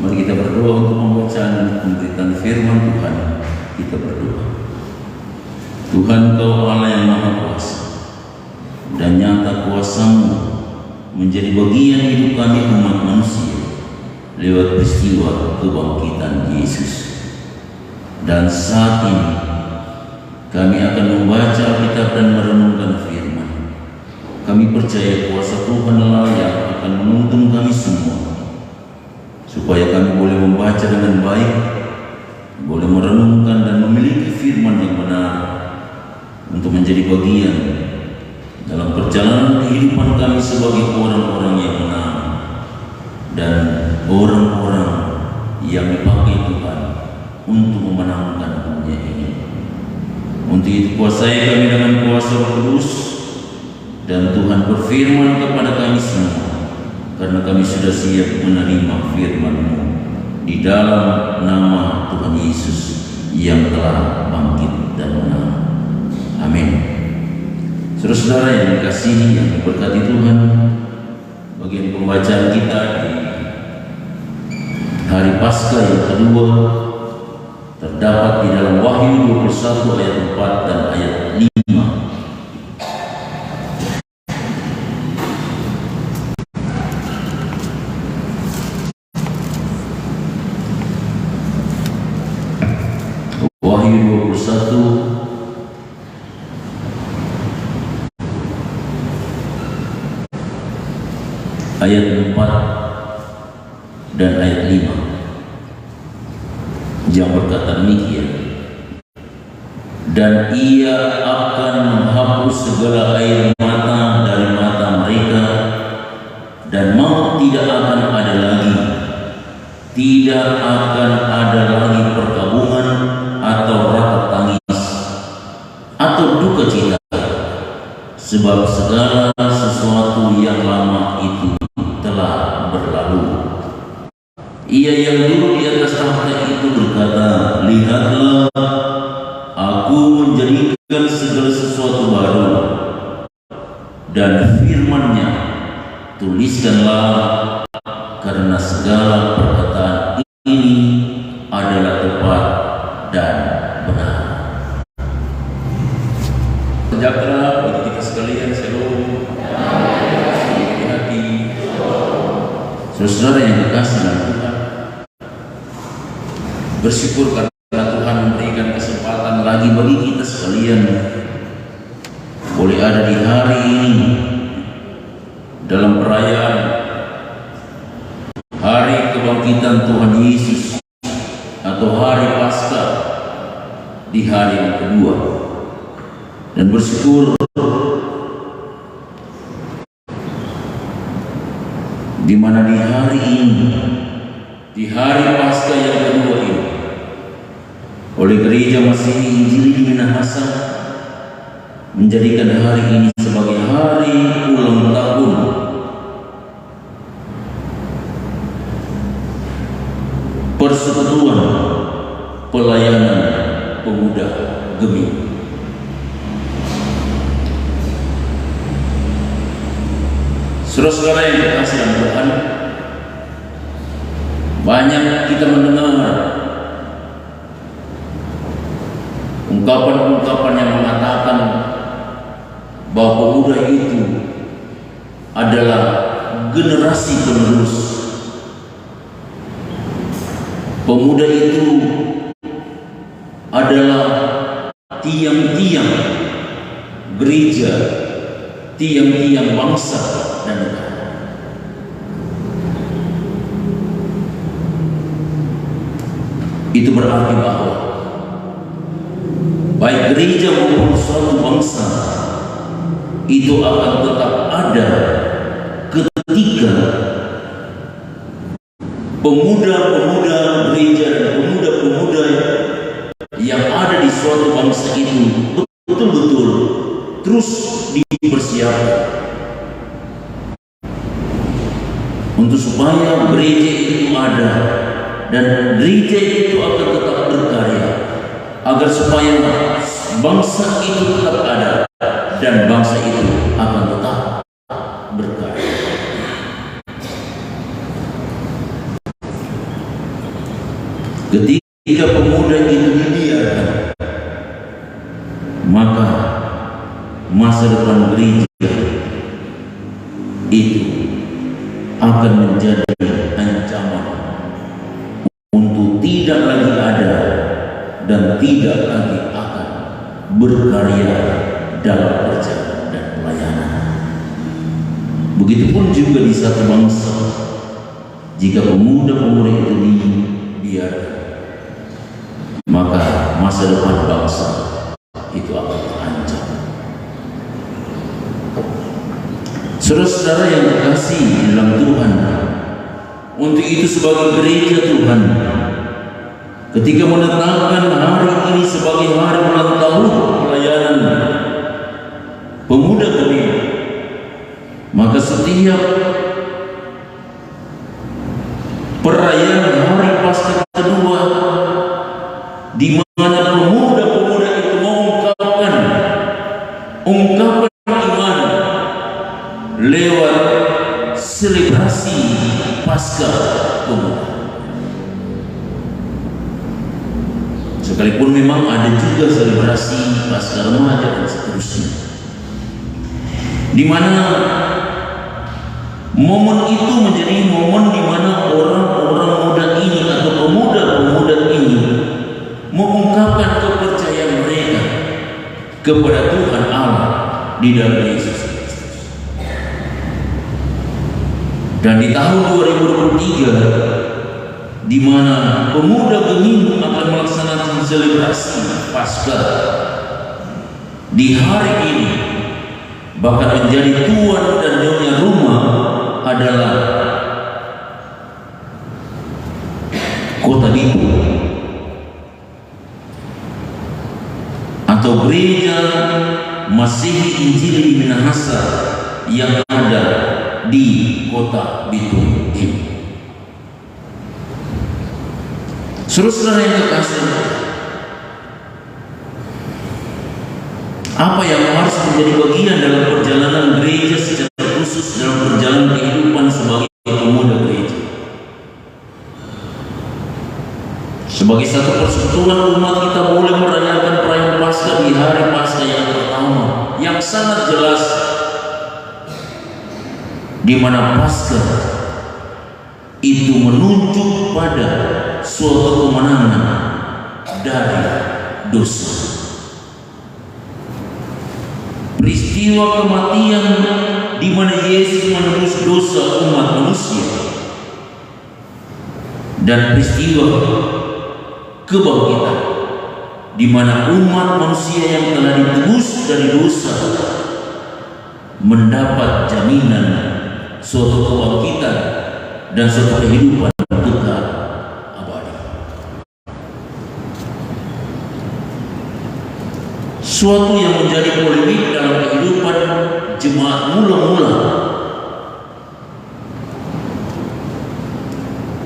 Mari kita berdoa untuk pembacaan dan pemberitaan firman Tuhan. Kita berdoa. Tuhan, Kau Allah yang Maha Kuasa, dan nyata kuasa-Mu menjadi bagian hidup kami umat manusia lewat peristiwa kebangkitan Yesus. Dan saat ini kami akan membaca Alkitab dan merenungkan firman. Kami percaya kuasa Tuhan lah yang akan menuntun kami semua, supaya kami boleh membaca dengan baik, boleh merenungkan dan memiliki firman yang benar untuk menjadi bagian dalam perjalanan kehidupan kami sebagai orang-orang yang benar dan orang-orang yang dipakai Tuhan untuk memenangkan dunia ini. Untuk itu kuasai kami dengan kuasa Roh Kudus, dan Tuhan berfirman kepada kami semua, karena kami sudah siap menerima firman-Mu di dalam nama Tuhan Yesus yang telah bangkit dan menang. Amin. Saudara-saudara yang dikasihi, yang diberkati Tuhan, bagian pembacaan kita di hari Paskah yang kedua terdapat di dalam Wahyu 21 ayat 4 dan ayat 5. Wahyu 21 ayat 4 dan ayat 5 yang berkata demikian. Dan Ia akan menghapus segala air mata dari mata mereka, dan maut tidak akan ada lagi. Tidak akan ada lagi perkabungan atau rata tangis atau duka cita, sebab segala sesuatu yang lama itu telah berlalu. Ia yang duduk di atas tahta itu berkata, "Lihatlah, aku menjadikan segala sesuatu baru." Dan firman-Nya, "Tuliskanlah, karena segala perkataan ini adalah tepat dan benar." Sejahtera bagi kita sekalian, shalom. Hati-hati. Saudara yang dikasihi dalam Tuhan, bersyukur karena Tuhan memberikan kesempatan lagi bagi kita sekalian boleh ada di hari ini dalam perayaan hari kebangkitan Tuhan Yesus atau hari Paskah di hari yang kedua, dan bersyukur di mana di hari ini, di hari Paskah yang kedua ini, oleh Gereja Masihi Injili di Minahasa menjadikan hari ini sebagai hari ulang tahun Persekutuan Pelayanan Pemuda Gemih. Saudara-saudara yang dikasihi dalam Tuhan, banyak kita mendengar ungkapan-ungkapan yang mengatakan bahwa pemuda itu adalah generasi penerus. Pemuda itu adalah tiang-tiang gereja, tiang-tiang bangsa dan negara. Itu berarti bahwa baik gereja maupun suatu bangsa itu akan tetap ada ketika pemuda-pemuda gereja dan pemuda-pemuda yang ada di suatu bangsa itu betul-betul terus dipersiapkan untuk supaya gereja itu ada dan gereja itu akan tetap berkarya, agar supaya bangsa itu tetap ada dan bangsa itu akan tetap berkarya. Ketika pemuda itu dibiarkan, maka masa depan gereja itu akan menjadi ancaman untuk tidak lagi ada dan tidak lagi akan berkarya dalam kerja dan pelayanan. Begitupun juga di satu bangsa, jika pemuda-pemudi itu dibiarkan, maka masa depan bangsa itu akan terancam. Saudara-saudara yang terkasih di dalam Tuhan, untuk itu sebagai gereja Tuhan, ketika menetapkan hari ini sebagai hari ulang tahun pelayanan pemuda-pemudi, maka setiap perayaan hari Paskah kedua, di mana pemuda-pemuda itu mengungkapkan iman lewat selebrasi Paskah pemuda. Sekalipun memang ada juga selebrasi Paskah remaja dan seterusnya, di mana momen itu menjadi momen di mana orang-orang muda ini atau pemuda-pemuda ini mengungkapkan kepercayaan mereka kepada Tuhan Allah di dalam Yesus Kristus. Dan di tahun 2023, di mana pemuda gemini akan melaksanakan selebrasi Paskah, di hari ini bahkan menjadi tuan dan nyonya rumah adalah Kota Bitung atau gereja Masihi Injili di Minahasa yang ada di Kota Bitung ini. Saudara yang terkasih, apa yang harus menjadi bagian dalam perjalanan gereja secara khusus dalam perjalanan kehidupan sebagai pemuda gereja? Sebagai satu persekutuan umat, kita boleh merayakan perayaan Paskah di hari Paskah yang pertama, yang sangat jelas, di mana Paskah itu menunjuk pada suatu kemenangan dari dosa. Peristiwa kematian di mana Yesus menebus dosa umat manusia, dan peristiwa kebangkitan di mana umat manusia yang telah ditebus dari dosa mendapat jaminan suatu kebangkitan dan suatu kehidupan kekal abadi. Suatu yang menjadi polemik dalam kehidupan jemaat mula-mula,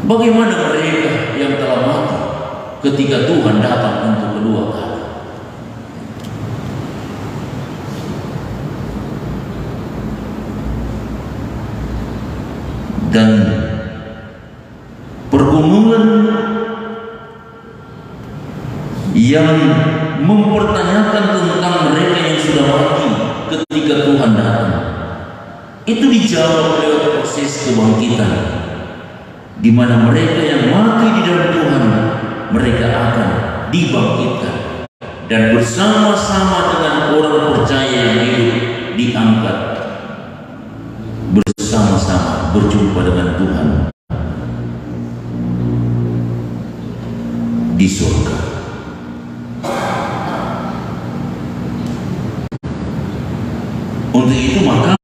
bagaimana mereka yang telah mati ketika Tuhan datang untuk kedua kali? Dan pergumulan yang mempertanyakan tentang mereka yang sudah mati ketika Tuhan datang itu dijawab lewat proses kebangkitan, di mana mereka yang mati di dalam Tuhan, mereka akan dibangkitkan dan bersama-sama dengan orang percaya yang hidup diangkat bersama-sama berjumpa dengan Tuhan di surga. Untuk itu maka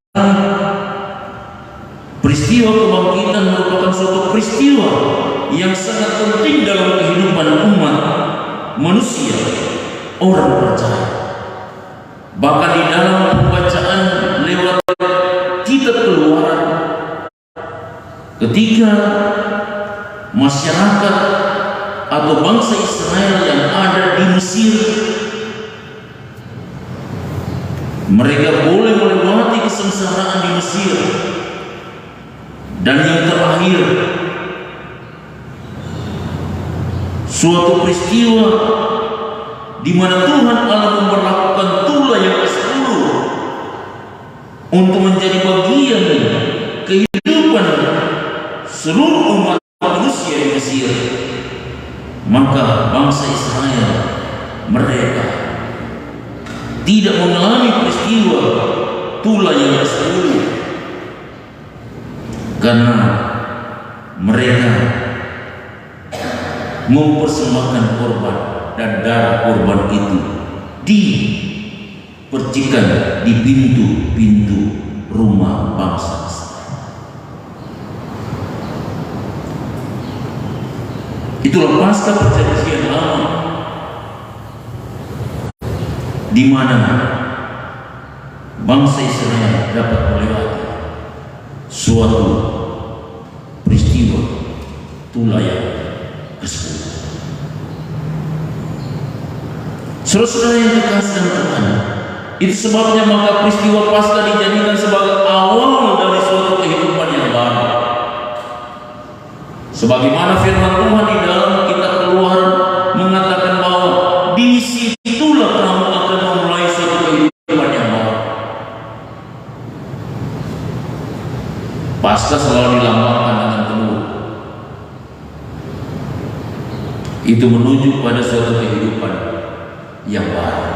peristiwa kebangkitan merupakan suatu peristiwa yang sangat penting dalam kehidupan umat manusia, orang percaya. Bahkan di dalam pembacaan lewat kitab Keluaran, ketika masyarakat atau bangsa Israel yang ada di Mesir, mereka boleh melewati kesengsaraan di Mesir, dan yang terakhir suatu peristiwa di mana Tuhan Allah memperlakukan tulah yang ke-10 untuk menjadi bagian kehidupan seluruh umat manusia di Mesir. Maka bangsa Israel, mereka tidak mengalami peristiwa tulah yang ke-10 karena mereka mempersembahkan korban, dan darah korban itu dipercikan di pintu-pintu rumah bangsa Israel. Itulah pasca perjanjian lama, di mana bangsa Israel dapat melewati suatu peristiwa tulah yang ke-10. Saudara-saudara yang dikasihi Tuhan, itu sebabnya maka peristiwa Paskah dijadikan sebagai awal dari suatu kehidupan yang baru. Sebagaimana firman Tuhan di dalam kitab Keluaran mengatakan bahwa di situlah kamu akan memulai suatu kehidupan yang baru. Paskah selalu dilambangkan dengan telur. Itu menuju pada suatu kehidupan yang baru.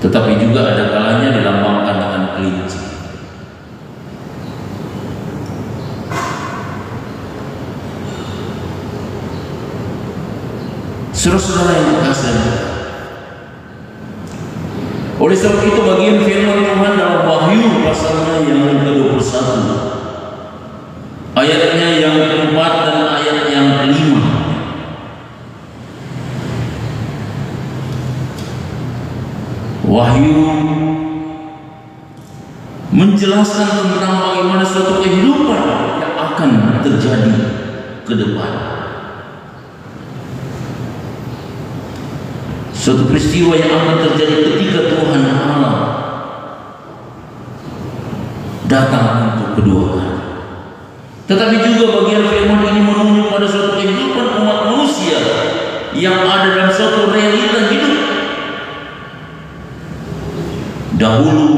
Tetapi juga ada kalanya dilambangkan dengan kelinci. Saudara-saudara yang dikasihi, oleh sebab itu bagian firman Tuhan dalam Wahyu pasalnya yang ke-21, ayatnya yang ke-4 dan ayat yang ke-5, Wahyu menjelaskan tentang bagaimana suatu kehidupan yang akan terjadi ke depan. Suatu peristiwa yang akan terjadi ketika Tuhan Allah datang untuk kedua kali. Tetapi juga bagian firman ini menunjuk pada suatu kehidupan umat manusia yang ada dalam suatu realita hidup dahulu,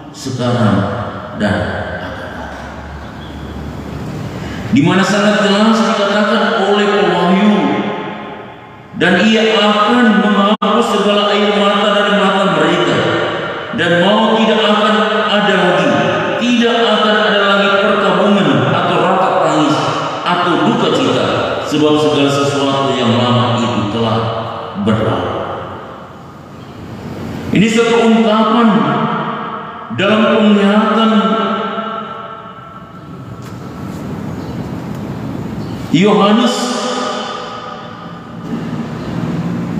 sekarang, dan akan datang, di mana sangat jelas dikatakan oleh pewahyu, dan ia akan menghapus segala air mata dari mata mereka, dan maut tidak akan ada lagi, tidak akan ada lagi perkabungan atau ratap tangis atau duka cita, sebab segala sesuatu yang lama itu telah berlalu. Ini suatu ungkapan dalam penglihatan Yohanes.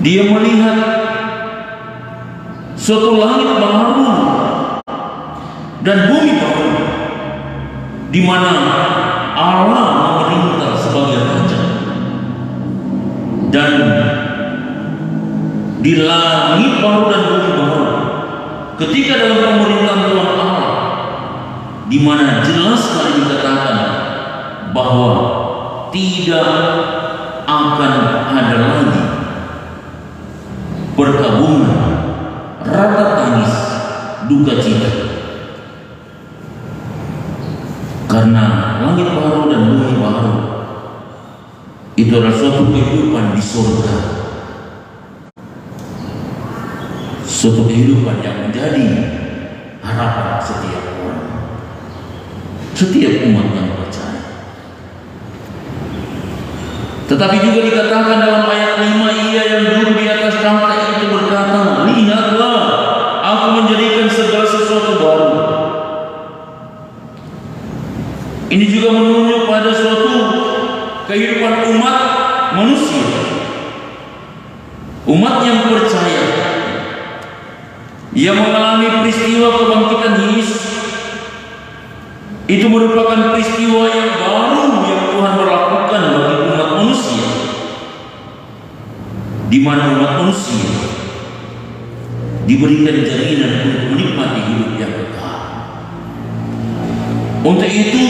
Dia melihat suatu langit baru dan bumi baru, di mana Allah memerintah sebagai raja, dan di langit baru dan bumi baru, ketika dalam pemerintahan Tuhan Allah, di mana jelas sekali dikatakan bahwa tidak akan ada lagi perkabungan, ratap tangis, duka cita, karena langit baru dan bumi baru itu adalah suatu kehidupan di surga, suatu kehidupan yang menjadi harapan setiap orang, setiap umat yang percaya. Tetapi juga dikatakan dalam ayat 5, ia yang duduk di atas tahta itu berkata, lihatlah, aku menjadikan segala sesuatu baru. Ini juga menunjuk pada suatu kehidupan umat manusia, umat yang percaya, yang mengalami peristiwa kebangkitan Yesus. Itu merupakan peristiwa yang baru yang Tuhan berlakukan bagi umat manusia, di mana umat manusia diberikan jaminan untuk menikmati hidup yang kekal. Untuk itu,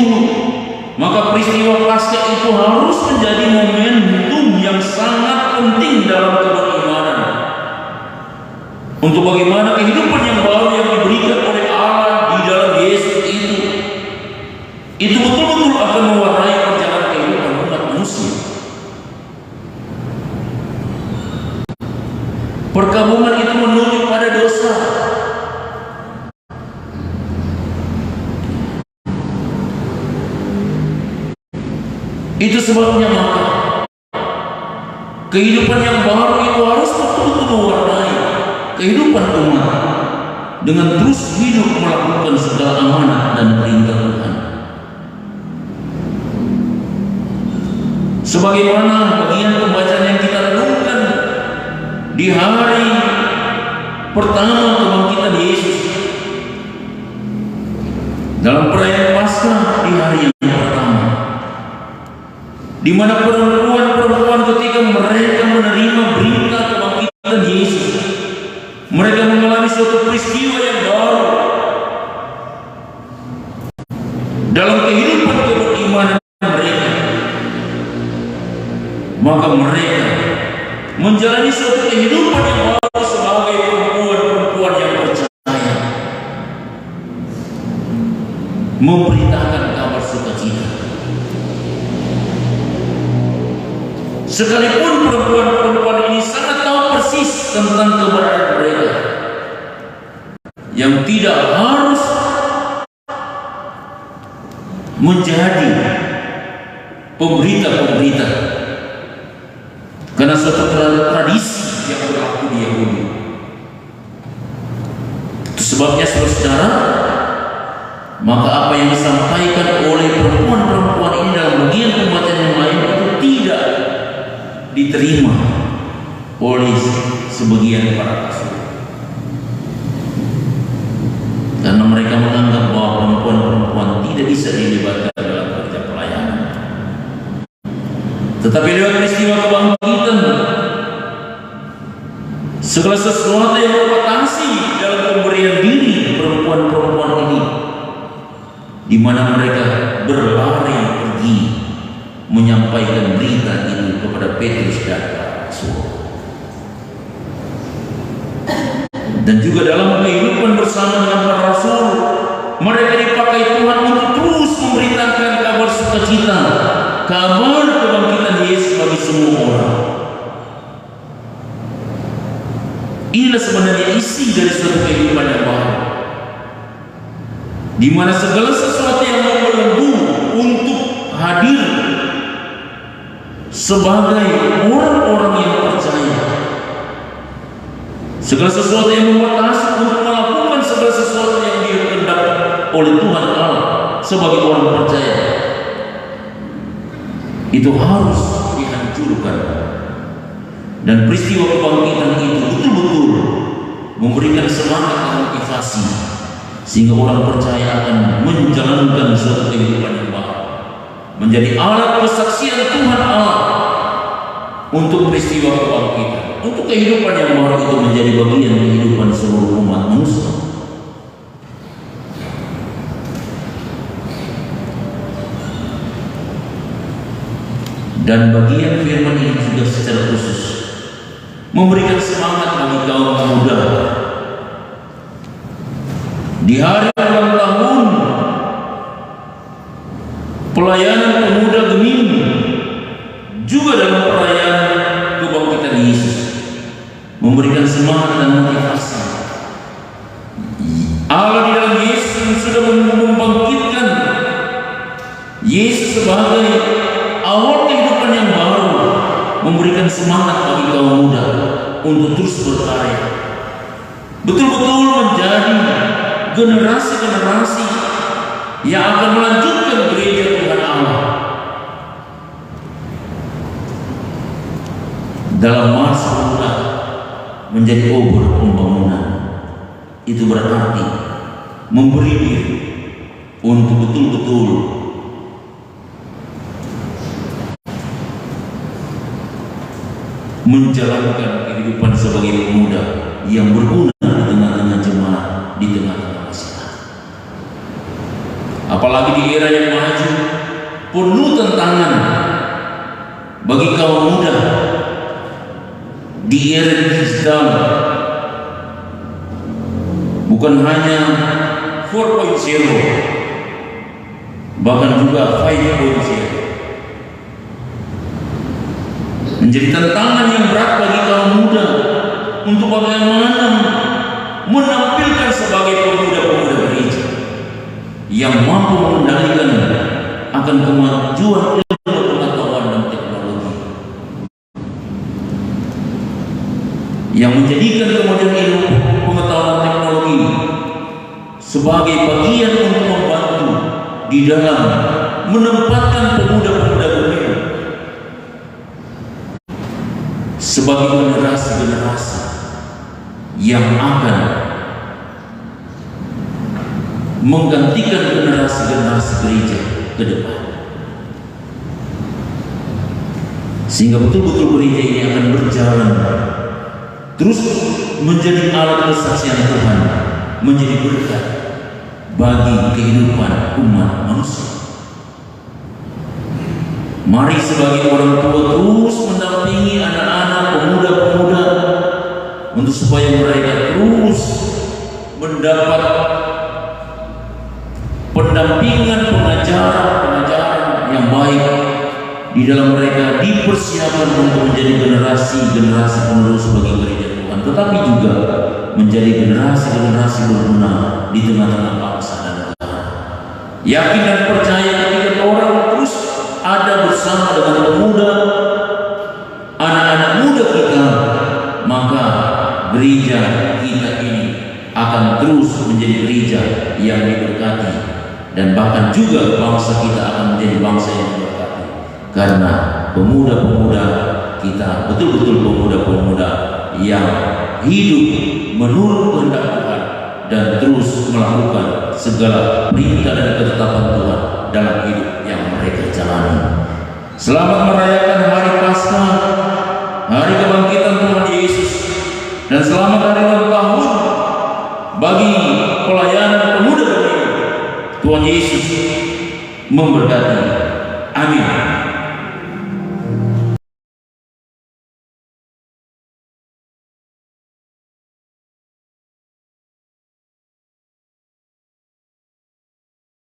maka peristiwa Paskah itu harus menjadi momentum yang sangat penting dalam keberimanan untuk bagaimana kehidupan yang baru yang diberikan oleh Allah di dalam Yesus itu betul-betul akan mewarnai perjalanan kehidupan umat manusia. Perkabungan itu menuju pada dosa. Itu sebabnya maka kehidupan yang baru itu harus betul-betul mewarnai kehidupan umat dengan terus hidup melakukan segala amanat dan perintah Tuhan. Sebagaimana bagian pembacaan yang kita renungkan di hari pertama kebangkitan Yesus dalam perayaan Paskah di hari yang pertama, di mana perempuan-perempuan ketika mereka menerima berita kebangkitan Yesus, mereka mengalami suatu peristiwa yang baru dalam kehidupan keimanan mereka. Maka mereka menjalani suatu kehidupan yang baru sebagai perempuan-perempuan yang percaya, memberitakan kabar sukacita. Sekalipun perempuan-perempuan ini sangat tahu persis tentang keberadaan mereka, yang tidak harus menjadi pemberita-pemberita karena suatu tradisi yang berlaku di Yahudi. Itu sebabnya saudara, maka apa yang disampaikan oleh perempuan-perempuan ini dalam bagian pembacaan yang lain itu tidak diterima oleh sebagian para rasul, karena mereka menganggap bahwa perempuan-perempuan tidak bisa dilibatkan dalam kerja pelayanan. Tetapi lewat peristiwa kebangkitan, segala sesuatu yang berpotensi dalam pemberian diri perempuan-perempuan ini, di mana mereka berlari pergi menyampaikan berita itu kepada Petrus dan Rasul. Dan juga dalam kehidupan bersama dengan para rasul, mereka dipakai Tuhan untuk terus memberitakan kabar sukacita, kabar kebangkitan Yesus bagi semua orang. Inilah sebenarnya isi dari suatu kehidupan yang baru, di mana segala sesuatu yang membelenggu untuk hadir sebagai orang-orang yang percaya, segala sesuatu yang membatasi untuk melakukan segala sesuatu yang dikehendaki oleh Tuhan Allah sebagai orang percaya, itu harus dihancurkan. Dan peristiwa kebangkitan itu betul-betul memberikan semangat dan motivasi sehingga orang percaya akan menjalankan suatu kehidupan yang baru, menjadi alat kesaksian Tuhan Allah untuk peristiwa kebangkitan, untuk kehidupan yang baru itu menjadi bagian kehidupan seluruh umat manusia. Dan bagian firman ini juga secara khusus memberikan semangat bagi kaum muda di hari ulang tahun pelayanan pemuda Gemini, juga dalam perayaan kebangkitan Yesus, memberikan semangat dan motivasi. Allah di dalam Yesus sudah membangkitkan Yesus sebagai awal kehidupan yang baru, memberikan semangat bagi kaum muda untuk terus berkarya, betul-betul menjadi generasi-generasi yang akan melanjutkan gereja Tuhan Allah dalam masa muda menjadi obor pembangunan. Itu berarti memberi diri untuk betul-betul menjalankan kehidupan sebagai pemuda yang berguna di tengah-tengah jemaat, di tengah-tengah masyarakat. Apalagi di era yang maju, penuh tantangan bagi kaum muda di era digital. Bukan hanya 4.0, bahkan juga 5.0. Menjadi tantangan yang berat bagi kaum muda untuk bagaimana menampilkan sebagai pemuda-pemuda gereja yang mampu mengendalikan akan kemajuan ilmu pengetahuan dan teknologi, yang menjadikan kemajuan ilmu pengetahuan dan teknologi sebagai bagian untuk membantu di dalam menempatkan pemuda-pemuda gereja sebagai generasi-generasi yang akan menggantikan generasi-generasi gereja ke depan, sehingga betul-betul gereja ini akan berjalan terus menjadi alat kesaksian Tuhan, menjadi berkat bagi kehidupan umat manusia. Mari sebagai orang tua terus mendampingi anak-anak, pemuda-pemuda, untuk supaya mereka terus mendapat pendampingan, pengajaran yang baik di dalam mereka, dipersiapkan untuk menjadi generasi-generasi penerus bagi gereja Tuhan, tetapi juga menjadi generasi-generasi berguna di tengah-tengah bangsa dan negara. Yakin dan percaya ketika orang terus ada bersama dengan pemuda, anak-anak muda kita, maka gereja kita ini akan terus menjadi gereja yang diberkati, dan bahkan juga bangsa kita akan menjadi bangsa yang diberkati, karena pemuda-pemuda kita betul-betul pemuda-pemuda yang hidup menurut kehendak Tuhan dan terus melakukan segala perintah dan ketetapan Tuhan dalam hidup yang mereka jalani. Selamat merayakan hari Paskah, hari kebangkitan Tuhan Yesus, dan selamat hari ulang tahun bagi pelayanan pemuda ini. Tuhan Yesus memberkati. Amin.